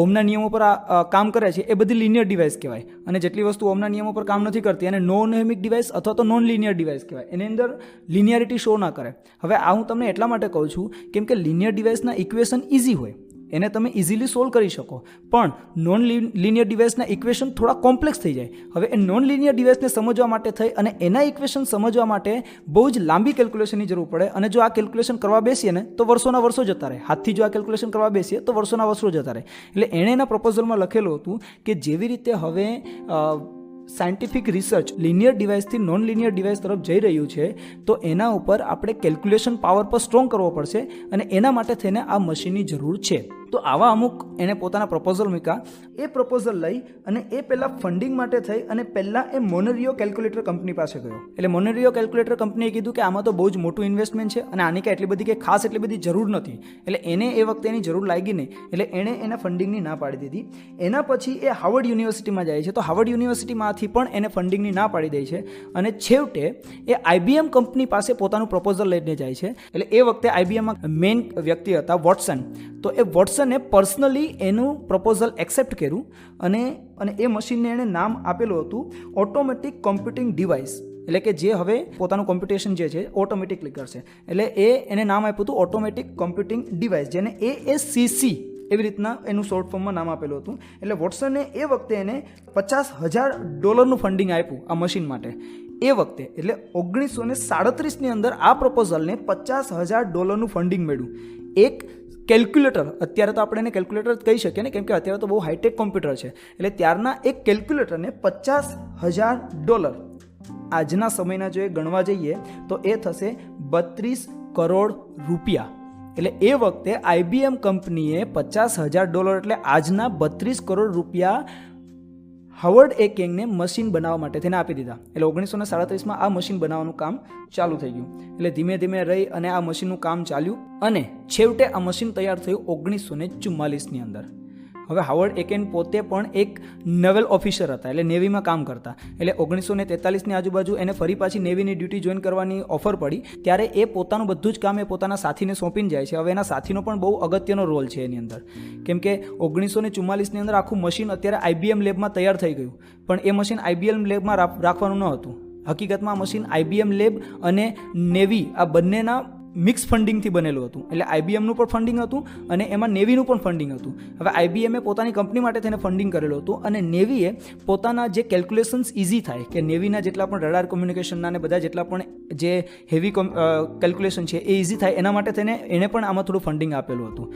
Speaker 1: ઓહમના નિયમો પર કામ કરે છે એ બધી લિનિયર ડિવાઇસ કહેવાય, અને જેટલી વસ્તુ ઓહમના નિયમો પર કામ નથી કરતી એને નોન ઓહમિક ડિવાઇસ અથવા તો નોન લિનિયર ડિવાઇસ કહેવાય. એની અંદર લિનિયરિટી શો ના કરે. હવે આ હું તમને એટલા માટે કહું છું કેમ કે લિનિયર ડિવાઇસના ઇક્વેશન ઇઝી હોય, એને તમે ઇઝીલી સોલ્વ કરી શકો, પણ નોન લિનિયર ડિવાઇસના ઇક્વેશન થોડા કોમ્પ્લેક્સ થઈ જાય. હવે એ નોન લિનિયર ડિવાઇસને સમજવા માટે થઈ અને એના ઇક્વેશન સમજવા માટે બહુ જ લાંબી કેલ્ક્યુલેશનની જરૂર પડે, અને જો આ કેલ્ક્યુલેશન કરવા બેસીએ ને તો વર્ષોના વર્ષો જતા રહે. હાથથી જો આ કેલ્ક્યુલેશન કરવા બેસીએ તો વર્ષોના વર્ષો જતા રહે. એટલે એણે એના પ્રપોઝલમાં લખેલું હતું કે જેવી રીતે હવે સાયન્ટિફિક રિસર્ચ લિનિયર ડિવાઇસથી નોન લિનિયર ડિવાઇસ તરફ જઈ રહ્યું છે તો એના ઉપર આપણે કેલ્ક્યુલેશન પાવર પર સ્ટ્રોંગ કરવો પડશે અને એના માટે થઈને આ મશીનની જરૂર છે. તો આવા અમુક એણે પોતાના પ્રપોઝલ મૂક્યા. એ પ્રપોઝલ લઈ અને એ પહેલાં ફંડિંગ માટે થઈ અને પહેલાં એ મોનોરિયો કેલ્ક્યુલેટર કંપની પાસે ગયો. એટલે મોનોરિયો કેલ્ક્યુલેટર કંપનીએ કીધું કે આમાં તો બહુ જ મોટું ઇન્વેસ્ટમેન્ટ છે અને આની કાંઈ એટલી બધી કે ખાસ એટલી બધી જરૂર નથી. એટલે એને એ વખતે એની જરૂર લાગી નહીં, એટલે એણે એના ફંડિંગની ના પાડી દીધી. એના પછી એ હાર્વર્ડ યુનિવર્સિટીમાં જાય છે, તો હાર્વર્ડ યુનિવર્સિટીમાંથી પણ એને ફંડિંગની ના પાડી દે છે અને છેવટે એ IBM કંપની પાસે પોતાનું પ્રપોઝલ લઈને જાય છે. એટલે એ વખતે IBMમાં મેઇન વ્યક્તિ હતા વોટસન. તો એ વોટસને પર્સનલી એનું પ્રપોઝલ એક્સેપ્ટ કર્યું અને એ મશીનને એણે નામ આપેલું હતું ઓટોમેટિક કોમ્પ્યુટિંગ ડિવાઇસ. એટલે કે જે હવે પોતાનું કોમ્પ્યુટેશન જે છે ઓટોમેટિકલી કરશે. એટલે એને નામ આપ્યું હતું ઓટોમેટિક કોમ્પ્યુટિંગ ડિવાઇસ, જેને ASCC એવી રીતના એનું શોર્ટ ફોર્મમાં નામ આપેલું હતું. એટલે વોટસને એ વખતે એને $50,000 ફંડિંગ આપ્યું આ મશીન માટે એ વખતે. એટલે 1937ની અંદર આ પ્રપોઝલને $50,000 ફંડિંગ મળ્યું. એક કેલ્ક્યુલેટર, અત્યારે તો આપણે એને કેલ્ક્યુલેટર જ કહી શકીએ ને, કેમ કે અત્યારે તો બહુ હાઈટેક કોમ્પ્યુટર છે. એટલે ત્યારના એક કેલ્ક્યુલેટરને $50,000 આજના સમયના જો એ ગણવા જઈએ તો એ થશે 32 કરોડ રૂપિયા. એટલે એ વખતે IBM કંપનીએ $50,000 એટલે આજના 32 કરોડ રૂપિયા હાવર્ડ એ કેંગને મશીન બનાવવા માટે તેને આપી દીધા. એટલે 1937માં આ મશીન બનાવવાનું કામ ચાલુ થઈ ગયું. એટલે ધીમે ધીમે રહી અને આ મશીનનું કામ ચાલ્યું અને છેવટે આ મશીન તૈયાર થયું 1944ની અંદર. હવે હાવર્ડ એકેન પોતે પણ એક નેવલ ઓફિસર હતા, એટલે નેવીમાં કામ કરતા. એટલે 1943ની આજુબાજુ એને ફરી પાછી નેવીની ડ્યુટી જોઈન કરવાની ઓફર પડી. ત્યારે એ પોતાનું બધું જ કામ એ પોતાના સાથીને સોંપીને જાય છે. હવે એના સાથીનો પણ બહુ અગત્યનો રોલ છે એની અંદર, કેમ કે 1944ની અંદર આખું મશીન અત્યારે IBM લેબમાં તૈયાર થઈ ગયું, પણ એ મશીન IBM લેબમાં રાખવાનું ન હતું. હકીકતમાં આ મશીન IBM લેબ અને નેવી આ બંનેના મિક્સ ફંડિંગથી બનેલું હતું. એટલે IBMનું પણ ફંડિંગ હતું અને એમાં નેવીનું પણ ફંડિંગ હતું. હવે IBMએ પોતાની કંપની માટે તેને ફંડિંગ કરેલું હતું અને નેવીએ પોતાના જે કેલ્ક્યુલેશન્સ ઇઝી થાય, કે નેવીના જેટલા પણ રડાર કોમ્યુનિકેશનના અને બધા જેટલા પણ જે હેવી કેલ્ક્યુલેશન છે એ ઇઝી થાય એના માટે એને પણ આમાં થોડું ફંડિંગ આપેલું હતું.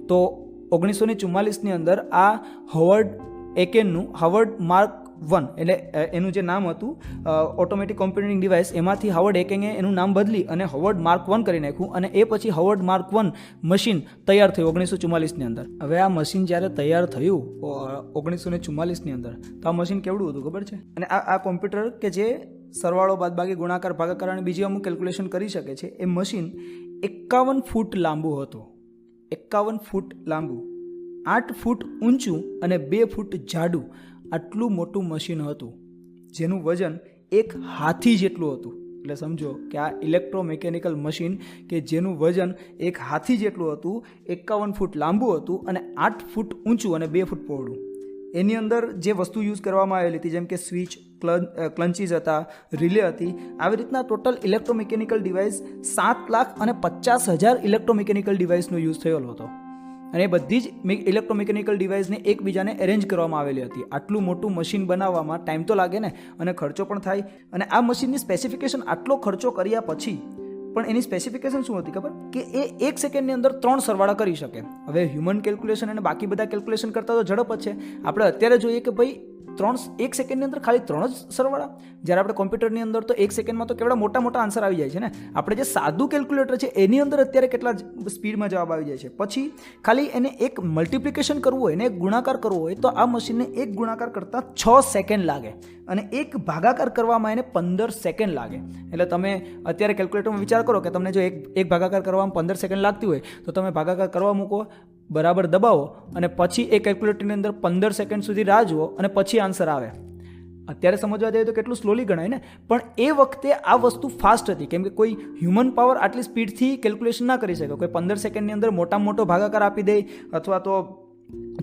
Speaker 1: તો 1944ની અંદર આ હાવર્ડ એકેનનું હાવર્ડ માર્ક 1 એટલે એનું જે નામ હતું ઓટોમેટિક કોમ્પ્યુટિંગ ડિવાઇસ, એમાંથી હાવર્ડ એકેંગે એનું નામ બદલી અને હાવર્ડ માર્ક 1 કરી નાખ્યું અને એ પછી હાવર્ડ માર્ક 1 મશીન તૈયાર થયું 1944ની અંદર. હવે આ મશીન જ્યારે તૈયાર થયું 1944ની અંદર તો આ મશીન કેવડું હતું ખબર છે? અને આ કોમ્પ્યુટર કે જે સરવાળો, બાદબાકી, ગુણાકાર, ભાગાકાર અને બીજી અમુક કેલ્ક્યુલેશન કરી શકે છે, એ મશીન 51 ફૂટ લાંબુ હતું. 51 ફૂટ લાંબુ, 8 ફૂટ ઊંચું અને 2 ફૂટ જાડું, આટલું મોટું મશીન હતું જેનું વજન એક હાથી જેટલું હતું. એટલે સમજો કે આ ઇલેક્ટ્રોમિકેનિકલ મશીન કે જેનું વજન એક હાથી જેટલું હતું, 51 ફૂટ લાંબુ હતું અને 8 ફૂટ ઊંચું અને 2 ફૂટ પહોળું. એની અંદર જે વસ્તુ યુઝ કરવામાં આવેલી હતી જેમ કે સ્વિચ, ક્લન્ચીસ હતા, રિલે હતી, આવી રીતના ટોટલ ઇલેક્ટ્રોમિકેનિકલ ડિવાઇસ 7,50,000 ઇલેક્ટ્રોમિકેનિકલ ડિવાઇસનો યુઝ થયેલો હતો. અને એ બધી જ ઇલેક્ટ્રોમિકેનિકલ ડિવાઇસને એકબીજાને એરેન્જ કરવામાં આવેલી હતી. આટલું મોટું મશીન બનાવવામાં ટાઈમ તો લાગે ને, અને ખર્ચો પણ થાય. અને આ મશીનની સ્પેસિફિકેશન આટલો ખર્ચો કર્યા પછી પણ એની સ્પેસિફિકેશન શું હતી ખબર? કે એ 1 સેકન્ડની અંદર 3 સરવાળા કરી શકે. હવે હ્યુમન કેલ્ક્યુલેશન અને બાકી બધા કેલ્ક્યુલેશન કરતાં તો ઝડપ જ છે. આપણે અત્યારે જોઈએ કે ભાઈ 1 સેકન્ડની અંદર ખાલી 3 જ સરવાળા, જ્યારે આપણે કોમ્પ્યુટરની અંદર તો 1 સેકન્ડમાં તો કેવડા મોટા મોટા આન્સર આવી જાય છે ને. આપણે જે સાદું કેલ્ક્યુલેટર છે એની અંદર અત્યારે કેટલા સ્પીડમાં જવાબ આવી જાય છે. પછી ખાલી એને એક મલ્ટિપ્લિકેશન કરવું હોય ને એક ગુણાકાર કરવો હોય તો આ મશીનને એક ગુણાકાર કરતાં 6 સેકન્ડ લાગે અને એક ભાગાકાર કરવામાં એને 15 સેકન્ડ લાગે. એટલે તમે અત્યારે કેલ્ક્યુલેટરમાં વિચાર કરો કે તમને જો એક ભાગાકાર કરવામાં 15 સેકન્ડ લાગતી હોય તો તમે ભાગાકાર કરવા મૂકો, બરાબર દબાવો અને પછી એ કેલ્ક્યુલેટરની અંદર 15 સેકન્ડ સુધી રાહ જુઓ અને પછી આન્સર આવે. અત્યારે સમજવા જઈએ તો કેટલું સ્લોલી ગણાય ને, પણ એ વખતે આ વસ્તુ ફાસ્ટ હતી, કેમ કે કોઈ હ્યુમન પાવર આટલી સ્પીડથી કેલ્ક્યુલેશન ના કરી શકે. કોઈ 15 સેકન્ડની અંદર મોટામાં મોટો ભાગાકાર આપી દે અથવા તો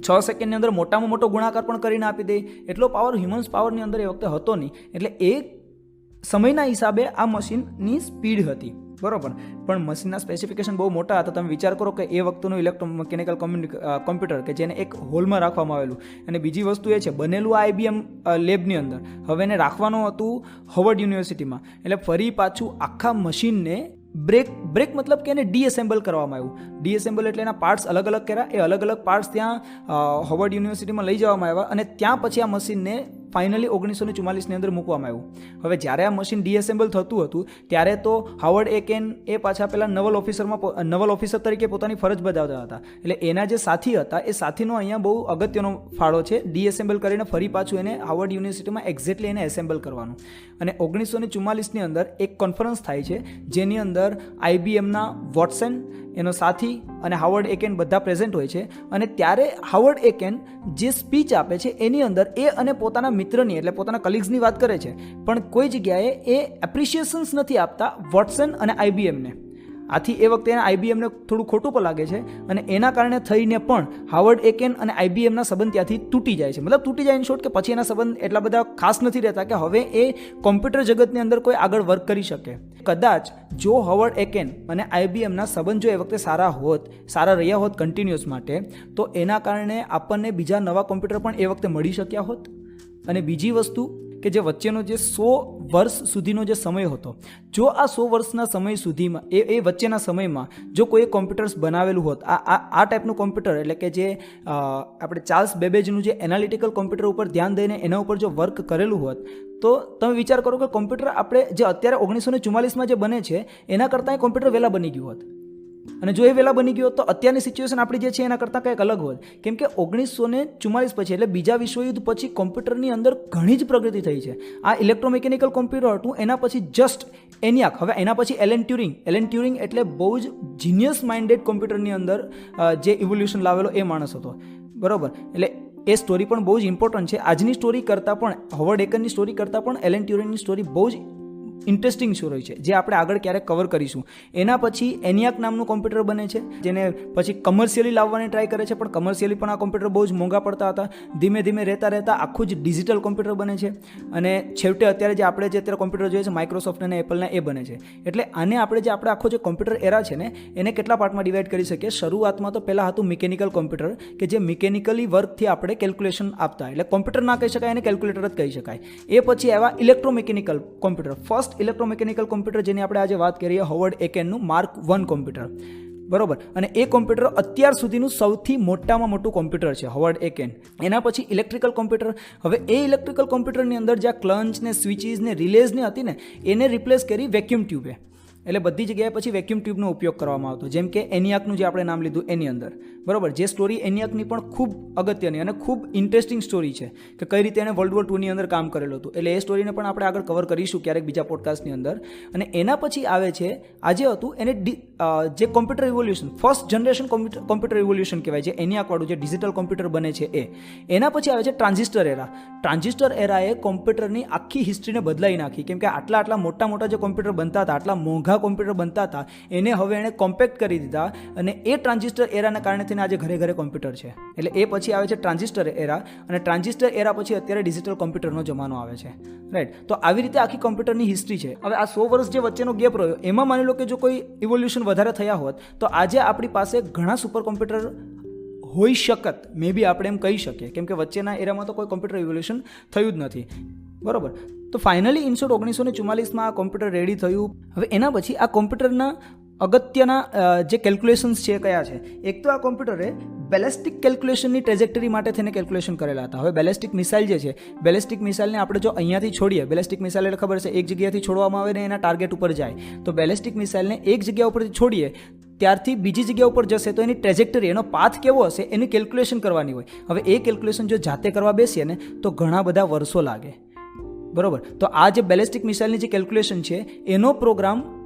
Speaker 1: 6 સેકન્ડની અંદર મોટામાં મોટો ગુણાકાર પણ કરીને આપી દે, એટલો પાવર હ્યુમન્સ પાવરની અંદર એ વખતે હતો નહીં. એટલે એ સમયના હિસાબે આ મશીનની સ્પીડ હતી, બરોબર. પણ મશીનના સ્પેસિફિકેશન બહુ મોટા હતા. તમે વિચાર કરો કે એ વખતનું ઇલેક્ટ્રોમિકેનિકલ કોમ્પ્યુટર કે જેને એક હોલમાં રાખવામાં આવેલું, અને બીજી વસ્તુ એ છે બનેલું આ IBM લેબની અંદર, હવે એને રાખવાનું હતું હાવર્ડ યુનિવર્સિટીમાં. એટલે ફરી પાછું આખા મશીનને બ્રેક મતલબ કે એને ડીએસેમ્બલ કરવામાં આવ્યું. ડીએસેમ્બલ એટલે એના પાર્ટ્સ અલગ અલગ કર્યા, એ અલગ અલગ પાર્ટ્સ ત્યાં હાવર્ડ યુનિવર્સિટીમાં લઈ જવામાં આવ્યા અને ત્યાં પછી આ મશીનને ફાઇનલી 1944ની અંદર મૂકવામાં આવ્યું. હવે જ્યારે આ મશીન ડીએસેમ્બલ થતું હતું ત્યારે તો હાવર્ડ એકેન એ પાછા પેલા નવલ ઓફિસર તરીકે પોતાની ફરજ બજાવતા હતા. એટલે એના જે સાથી હતા એ સાથીનો અહીંયા બહુ અગત્યનો ફાળો છે. ડીએસેમ્બલ કરીને ફરી પાછું એને હાવર્ડ યુનિવર્સિટીમાં એક્ઝેક્ટલી એને એસેમ્બલ કરવાનું. અને 1944ની અંદર એક કોન્ફરન્સ થાય છે જેની અંદર IBMના વોટસન, એનો સાથી અને હાવર્ડ એકેન બધા પ્રેઝન્ટ હોય છે. અને ત્યારે હાવર્ડ એકેન જે સ્પીચ આપે છે એની અંદર એ અને પોતાના મિત્રની એટલે પોતાના કલીગ્સની વાત કરે છે, પણ કોઈ જગ્યાએ એ એપ્રિશિએશન્સ નથી આપતા વોટસન અને IBMને. આથી એ વખતે આઈબીએમને થોડું ખોટું પણ લાગે છે અને એના કારણે થઈને પણ હાવર્ડ એકેન અને આઈબીએમના સંબંધ ત્યાંથી તૂટી જાય છે. મતલબ તૂટી જાય ઇન શોર્ટ કે પછી એના સંબંધ એટલા બધા ખાસ નથી રહેતા કે હવે એ કોમ્પ્યુટર જગતની અંદર કોઈ આગળ વર્ક કરી શકે. કદાચ જો હાવર્ડ એકેન અને આઈબીએમના સંબંધ જો એ વખતે સારા રહ્યા હોત કન્ટિન્યુઅસ માટે, તો એના કારણે આપણને બીજા નવા કોમ્પ્યુટર પણ એ વખતે મળી શક્યા હોત. અને બીજી વસ્તુ કે જે વચ્ચેનો જે 100 વર્ષ સુધીનો જે સમય હતો, જો આ 100 વર્ષના સમય સુધીમાં એ વચ્ચેના સમયમાં જો કોઈ કોમ્પ્યુટર્સ બનાવેલું હોત, આ ટાઈપનું કોમ્પ્યુટર, એટલે કે જે આપણે ચાર્લ્સ બેબેજનું જે એનાલિટિકલ કોમ્પ્યુટર ઉપર ધ્યાન દઈને એના ઉપર જો વર્ક કરેલું હોત, તો તમે વિચાર કરો કે કોમ્પ્યુટર આપણે જે અત્યારે 1944માં જે બને છે એના કરતાં એ કોમ્પ્યુટર વહેલા બની ગયું હોત. અને જો એ વહેલા બની ગયો તો અત્યારની સિચ્યુએશન આપણી જે છે એના કરતાં કંઈક અલગ હોત. કેમ કે 1944 પછી એટલે બીજા વિશ્વયુદ્ધ પછી કોમ્પ્યુટરની અંદર ઘણી જ પ્રગતિ થઈ છે. આ ઇલેક્ટ્રોમિકેનિકલ કોમ્પ્યુટર હતું, એના પછી જસ્ટ ENIAC, હવે એના પછી એલન ટ્યુરિંગ એટલે બહુ જ જીનિયસ માઇન્ડેડ કોમ્પ્યુટરની અંદર જે ઇવોલ્યુશન લાવેલો એ માણસ હતો. બરાબર, એટલે એ સ્ટોરી પણ બહુ જ ઇમ્પોર્ટન્ટ છે. આજની સ્ટોરી કરતાં પણ, હાવર્ડ એકેનની સ્ટોરી કરતાં પણ એલન ટ્યુરિંગની સ્ટોરી બહુ જ ઇન્ટરેસ્ટિંગ સ્ટોરી છે, જે આપણે આગળ ક્યારેક કવર કરીશું. એના પછી ENIAC નામનું કોમ્પ્યુટર બને છે, જેને પછી કમર્શિયલી લાવવાની ટ્રાય કરે છે, પણ કમર્શિયલી પણ આ કોમ્પ્યુટર બહુ જ મોંઘા પડતા હતા. ધીમે ધીમે રહેતા આખું જ ડિજિટલ કોમ્પ્યુટર બને છે. અને છેવટે અત્યારે જે આપણે જે અત્યારે કોમ્પ્યુટર જોઈએ છે માઇક્રોસોફ્ટ અને એપલના, એ બને છે. એટલે આને આપણે આખો જે કોમ્પ્યુટર એરા છે ને, એને કેટલા પાર્ટમાં ડિવાઈડ કરી શકીએ. શરૂઆતમાં તો પહેલાં હતું મિકેનિકલ કોમ્પ્યુટર, કે જે મિકેનિકલી વર્કથી આપણે કેલ્ક્યુલેશન આપતા, એટલે કોમ્પ્યુટર ના કહી શકાય, એને કેલ્ક્યુલેટર જ કહી શકાય. એ પછી આવ્યા electromechanical computer. First electromechanical computer જેની આપણે આજે વાત કરીએ, હાવર્ડ એકેનનું માર્ક 1 કોમ્પ્યુટર. બરોબર, અને એ કોમ્પ્યુટર અત્યાર સુધીનું સૌથી મોટામાં મોટું કોમ્પ્યુટર છે, હાવર્ડ એકેન. એના પછી ઇલેક્ટ્રિકલ કોમ્પ્યુટર. હવે એ ઇલેક્ટ્રિકલ કોમ્પ્યુટરની અંદર જ્યાં ક્લચ ને સ્વિચીસ ને રિલેઝ ને હતી ને, એને રિપ્લેસ કરી વેક્યુમ ટ્યુબે. એટલે બધી જગ્યાએ પછી વેક્યુમ ટ્યુબનો ઉપયોગ કરવામાં આવતો, જેમ કે ENIACનું જે આપણે નામ લીધું એની અંદર. બરાબર, જે સ્ટોરી ENIACની પણ ખૂબ અગત્યની અને ખૂબ ઇન્ટરેસ્ટિંગ સ્ટોરી છે, કે કઈ રીતે એને વર્લ્ડ વોર 2 ની અંદર કામ કરેલું હતું. એટલે એ સ્ટોરીને પણ આપણે આગળ કવર કરીશું ક્યારેક બીજા પોડકાસ્ટની અંદર. અને એના પછી આવે છે, આજે હતું એને જે computer revolution, first generation computer revolution કહેવાય છે, ENIAC વાળું જે ડિજિટલ કોમ્પ્યુટર બને છે એ. એના પછી આવે છે ટ્રાન્ઝિસ્ટર એરા. ટ્રાન્ઝિસ્ટર એરાએ કોમ્પ્યુટરની આખી હિસ્ટ્રીને બદલાઈ નાખી, કેમ કે આટલા મોટા જે કોમ્પ્યુટર બનતા હતા, આટલા મોંઘા કોમ્પ્યુટર બનતા હતા, એને હવે એણે કોમ્પેક્ટ કરી દીધા. અને એ ટ્રાન્ઝિસ્ટર એરાના કારણે થઈને આજે ઘરે કોમ્પ્યુટર છે. એટલે એ પછી આવે છે ટ્રાન્ઝિસ્ટર એરા, અને ટ્રાન્ઝિસ્ટર એરા પછી અત્યારે ડિજિટલ કોમ્પ્યુટરનો જમાનો આવે છે. રાઈટ, તો આવી રીતે આખી કોમ્પ્યુટરની હિસ્ટ્રી છે. હવે આ 100 વર્ષ જે વચ્ચેનો ગેપ રહ્યો, એમાં માની લો કે જો કોઈ ઇવોલ્યુશન વધારે થયા હોત, તો આજે આપણી પાસે ઘણા સુપર કોમ્પ્યુટર હોઈ શકત, મે બી આપણે એમ કહી શકીએ, કેમ કે વચ્ચેના એરામાં તો કોઈ કોમ્પ્યુટર ઇવોલ્યુશન થયું જ નથી. બરાબર, તો ફાઇનલી ઇનશોર્ટ 1944માં આ કોમ્પ્યુટર રેડી થયું. હવે એના પછી આ કોમ્પ્યુટરના અગત્યના જે કેલ્ક્યુલેશન્સ છે કયા છે. એક તો આ કોમ્પ્યુટરે બેલેસ્ટિક કેલ્ક્યુલેશનની ટ્રેજેક્ટરી માટે થઈને કેલ્ક્યુલેશન કરેલા હતા. હવે બેલેસ્ટિક મિસાઇલ જે છે, બેલેસ્ટિક મિસાઇલને આપણે જો અહીંયાથી છોડીએ, બેલેસ્ટિક મિસાઇલ એટલે ખબર છે એક જગ્યાએથી છોડવામાં આવે ને એના ટાર્ગેટ ઉપર જાય, તો બેલેસ્ટિક મિસાઇલને એક જગ્યા ઉપરથી છોડીએ ત્યારથી બીજી જગ્યા ઉપર જશે તો એની ટ્રેજેક્ટરી, એનો પાથ કેવો હશે, એની કેલ્ક્યુલેશન કરવાની હોય. હવે એ કેલ્ક્યુલેશન જો જાતે કરવા બેસીએ ને તો ઘણા બધા વર્ષો લાગે. બરાબર, તો આ જે બેલેસ્ટિક મિસાઇલની જે કેલ્ક્યુલેશન છે એનો પ્રોગ્રામ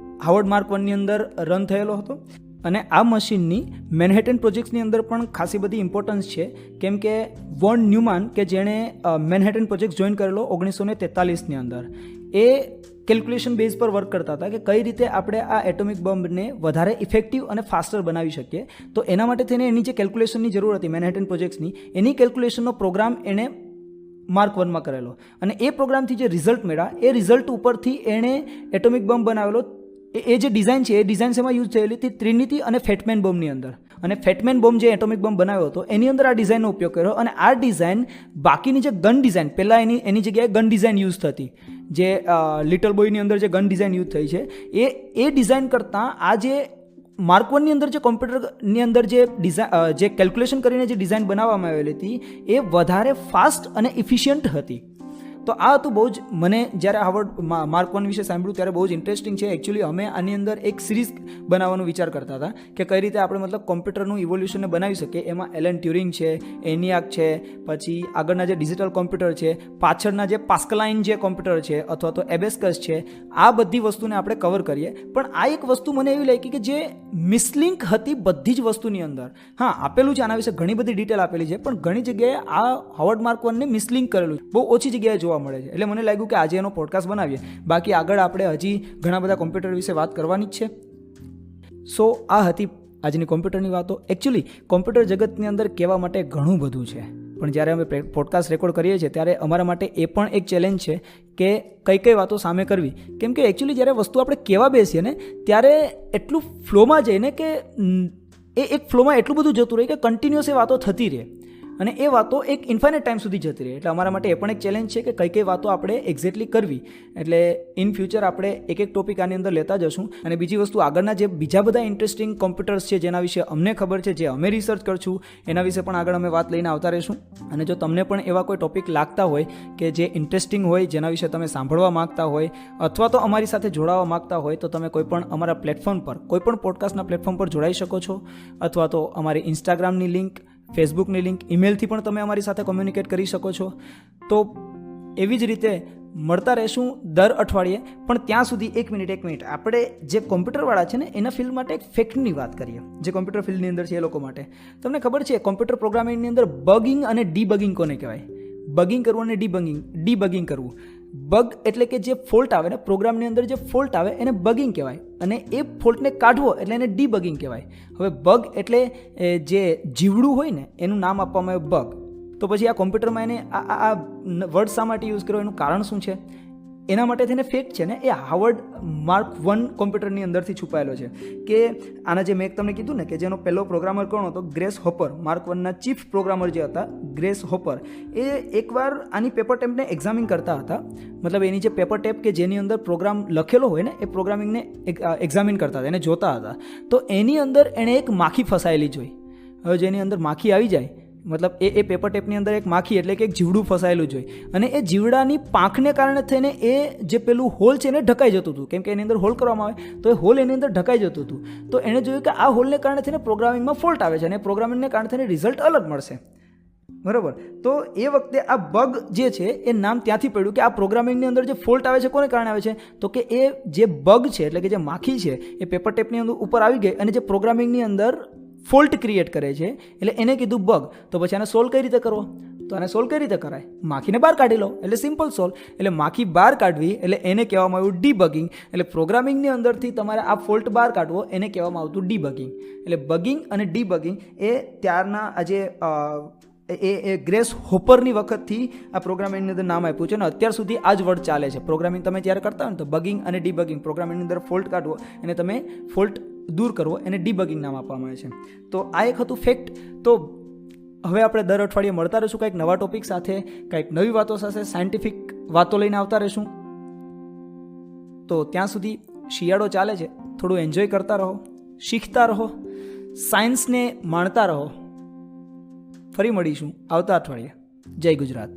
Speaker 1: હાવર્ડ માર્ક 1 ની અંદર રન થયેલો હતો. અને આ મશીનની મેનહેટન પ્રોજેક્ટ્સની અંદર પણ ખાસી બધી ઇમ્પોર્ટન્સ છે, કેમ કે વોન ન્યુમાન, કે જેણે મેનહેટન પ્રોજેક્ટ જોઈન કરેલો 1943ની અંદર, એ કેલ્ક્યુલેશન બેઝ પર વર્ક કરતા હતા કે કઈ રીતે આપણે આ એટોમિક બોમ્બને વધારે ઇફેક્ટિવ અને ફાસ્ટર બનાવી શકીએ. તો એના માટે થઈને એની જે કેલ્ક્યુલેશનની જરૂર હતી મેનહેટન પ્રોજેક્ટ્સની, એની કેલ્ક્યુલેશનનો પ્રોગ્રામ એણે માર્ક 1માં કરેલો. અને એ પ્રોગ્રામથી જે રિઝલ્ટ મળ્યા, એ રિઝલ્ટ ઉપરથી એણે એટોમિક બોમ્બ બનાવેલો. એ જે ડિઝાઇન છે, એ ડિઝાઇન શેમાં યુઝ થયેલી હતી? ટ્રિનિટી અને ફેટમેન બોમ્બની અંદર. અને ફેટમેન બોમ્બ જે એટોમિક બોમ્બ બનાવ્યો હતો એની અંદર આ ડિઝાઇનનો ઉપયોગ કર્યો. અને આ ડિઝાઇન બાકીની જે ગન ડિઝાઇન, પહેલાં એની જગ્યાએ ગન ડિઝાઇન યુઝ થતી, જે લિટલ બોયની અંદર જે ગન ડિઝાઇન યુઝ થઈ છે, એ ડિઝાઇન કરતાં આ જે માર્ક 1ની અંદર જે કોમ્પ્યુટરની અંદર જે કેલ્ક્યુલેશન કરીને જે ડિઝાઇન બનાવવામાં આવેલી હતી, એ વધારે ફાસ્ટ અને ઇફિશિયન્ટ હતી. તો આ હતું બહુ જ, મને જ્યારે હાવર્ડ માર્ક 1 વિશે સાંભળ્યું ત્યારે બહુ જ ઇન્ટરેસ્ટિંગ છે. એકચ્યુઅલી અમે આની અંદર એક સિરીઝ બનાવવાનો વિચાર કરતા હતા કે કઈ રીતે આપણે મતલબ કોમ્પ્યુટરનું ઇવોલ્યુશનને બનાવી શકીએ. એમાં એલન ટ્યુરિંગ છે, ENIAC છે, પછી આગળના જે ડિજિટલ કોમ્પ્યુટર છે, પાછળના જે પાસ્કલાઇન જે કોમ્પ્યુટર છે અથવા તો એબેસ્કસ છે, આ બધી વસ્તુને આપણે કવર કરીએ. પણ આ એક વસ્તુ મને એવી લાગી કે જે મિસલિંક હતી બધી જ વસ્તુની અંદર. હા, આપેલું છે, આના વિશે ઘણી બધી ડિટેલ આપેલી છે, પણ ઘણી જગ્યાએ આ હાવર્ડ માર્ક 1ને મિસલિંક કરેલું છે, બહુ ઓછી જગ્યાએ જોવા મળે છે. એટલે મને લાગ્યું કે આજે એનો પોડકાસ્ટ બનાવીએ. બાકી આગળ આપણે હજી ઘણા બધા કોમ્પ્યુટર વિશે વાત કરવાની જ છે. સો આ હતી આજની કોમ્પ્યુટરની વાતો. એકચ્યુઅલી કોમ્પ્યુટર જગતની અંદર કહેવા માટે ઘણું બધું છે, પણ જ્યારે અમે પોડકાસ્ટ રેકોર્ડ કરીએ છીએ ત્યારે અમારા માટે એ પણ એક ચેલેન્જ છે કે કઈ વાતો સામે કરવી. કેમ કે એકચ્યુઅલી જ્યારે વસ્તુ આપણે કહેવા બેસીએ ને ત્યારે એટલું ફ્લોમાં જઈને કે એ એક ફ્લોમાં એટલું બધું જતું રહે કે કન્ટિન્યુઅસ એ વાતો થતી રહે અને એ વાતો એક ઇન્ફાઇનાઇટ ટાઈમ સુધી જતી રહે. એટલે અમારા માટે એ પણ એક ચેલેન્જ છે કે કઈ વાતો આપણે એક્ઝેક્ટલી કરવી. એટલે ઇન ફ્યુચર આપણે એક ટોપિક આની અંદર લેતા જશું. અને બીજી વસ્તુ, આગળના જે બીજા બધા ઇન્ટરેસ્ટિંગ કોમ્પ્યુટર્સ છે જેના વિશે અમને ખબર છે, જે અમે રિસર્ચ કરશું, એના વિશે પણ આગળ અમે વાત લઈને આવતા રહીશું. અને જો તમને પણ એવા કોઈ ટોપિક લાગતા હોય કે જે ઇન્ટરેસ્ટિંગ હોય, જેના વિશે તમે સાંભળવા માગતા હોય અથવા તો અમારી સાથે જોડાવા માગતા હોય, તો તમે કોઈ પણ અમારા પ્લેટફોર્મ પર, કોઈ પણ પોડકાસ્ટના પ્લેટફોર્મ પર જોડાઈ શકો છો. અથવા તો અમારી ઇન્સ્ટાગ્રામની લિંક, ફેસબુકની લિંક, ઈમેલથી પણ તમે અમારી સાથે કોમ્યુનિકેટ કરી શકો છો. તો એવી જ રીતે મળતા રહેશું દર અઠવાડિયે. પણ ત્યાં સુધી એક મિનિટ આપણે જે કોમ્પ્યુટરવાળા છે ને એના ફિલ્ડ માટે એક ફેક્ટની વાત કરીએ, જે કોમ્પ્યુટર ફિલ્ડની અંદર છે એ લોકો માટે. તમને ખબર છે કોમ્પ્યુટર પ્રોગ્રામિંગની અંદર બગિંગ અને ડીબગિંગ કોને કહેવાય? બગિંગ કરવું અને ડીબગિંગ કરવું. બગ એટલે કે જે ફોલ્ટ આવે ને પ્રોગ્રામની અંદર, જે ફોલ્ટ આવે એને બગિંગ કહેવાય, અને એ ફોલ્ટને કાઢવો એટલે એને ડીબગિંગ કહેવાય. હવે બગ એટલે જે જીવડું હોય ને એનું નામ આપવામાં આવે બગ. તો પછી આ કોમ્પ્યુટરમાં એને આ વર્ડ શા માટે યુઝ કર્યો, એનું કારણ શું છે? એના માટે થઈને ફેક્ટ છે ને એ હાર્વર્ડ માર્ક 1 કોમ્પ્યુટરની અંદરથી છુપાયેલો છે. કે આના જે મેં તમને કીધું ને કે જેનો પહેલો પ્રોગ્રામર કોણ હતો? Grace Hopper. માર્ક 1ના ચીફ પ્રોગ્રામર જે હતા ગ્રેસ હોપર, એ એકવાર આની પેપર ટેપને એક્ઝામિન કરતા હતા. મતલબ એની જે પેપર ટેપ કે જેની અંદર પ્રોગ્રામ લખેલો હોય ને એ પ્રોગ્રામિંગને એક્ઝામિન કરતા હતા, એને જોતા હતા. તો એની અંદર એણે એક માખી ફસાયેલી જોઈ. હવે જેની અંદર માખી આવી જાય, મતલબ એ પેપર ટેપની અંદર એક માખી એટલે કે એક જીવડું ફસાયેલું જોઈ, અને એ જીવડાની પાંખને કારણે થઈને એ જે પેલું હોલ છે એને ઢકાઈ જતું હતું. કેમ કે એની અંદર હોલ કરવામાં આવે તો એ હોલ એની અંદર ઢકાઈ જતું હતું. તો એણે જોયું કે આ હોલને કારણે થઈને પ્રોગ્રામિંગમાં ફોલ્ટ આવે છે, અને પ્રોગ્રામિંગને કારણે થઈને રિઝલ્ટ અલગ મળશે. બરાબર? તો એ વખતે આ બગ જે છે એ નામ ત્યાંથી પડ્યું કે આ પ્રોગ્રામિંગની અંદર જે ફોલ્ટ આવે છે કોને કારણે આવે છે? તો કે એ જે બગ છે એટલે કે જે માખી છે એ પેપર ટેપની અંદર ઉપર આવી ગઈ અને જે પ્રોગ્રામિંગની અંદર ફોલ્ટ ક્રિએટ કરે છે, એટલે એને કીધું બગ. તો પછી આને સોલ્વ કઈ રીતે કરવો? તો આને સોલ્વ કઈ રીતે કરાય? માખીને બહાર કાઢી લો એટલે સિમ્પલ સોલ્વ. એટલે માખી બહાર કાઢવી એટલે એને કહેવામાં આવ્યું ડીબગિંગ. એટલે પ્રોગ્રામિંગની અંદરથી તમારે આ ફોલ્ટ બહાર કાઢવો એને કહેવામાં આવતું ડીબગિંગ. એટલે બગિંગ અને ડીબગિંગ એ ત્યારના આજે એ ગ્રેસ હોપરની વખતથી આ પ્રોગ્રામિંગની અંદર નામ આપ્યું છે, અને અત્યાર સુધી આ જ વર્ડ ચાલે છે. પ્રોગ્રામિંગ તમે જ્યારે કરતા હોય ને તો બગિંગ અને ડીબગિંગ, પ્રોગ્રામિંગની અંદર ફોલ્ટ કાઢવો અને તમે ફોલ્ટ દૂર કરવો, એને ડીબગિંગ નામ આપવામાં આવે છે. તો આ એક હતું ફેક્ટ. તો હવે આપણે દર અઠવાડિયે મળતા રહીશું કંઈક નવા ટોપિક સાથે, કંઈક નવી વાતો સાથે, સાયન્ટિફિક વાતો લઈને આવતા રહીશું. તો ત્યાં સુધી શિયાળો ચાલે છે, થોડું એન્જોય કરતા રહો, શીખતા રહો, સાયન્સને માણતા રહો. ફરી મળીશું આવતા અઠવાડિયે. જય ગુજરાત.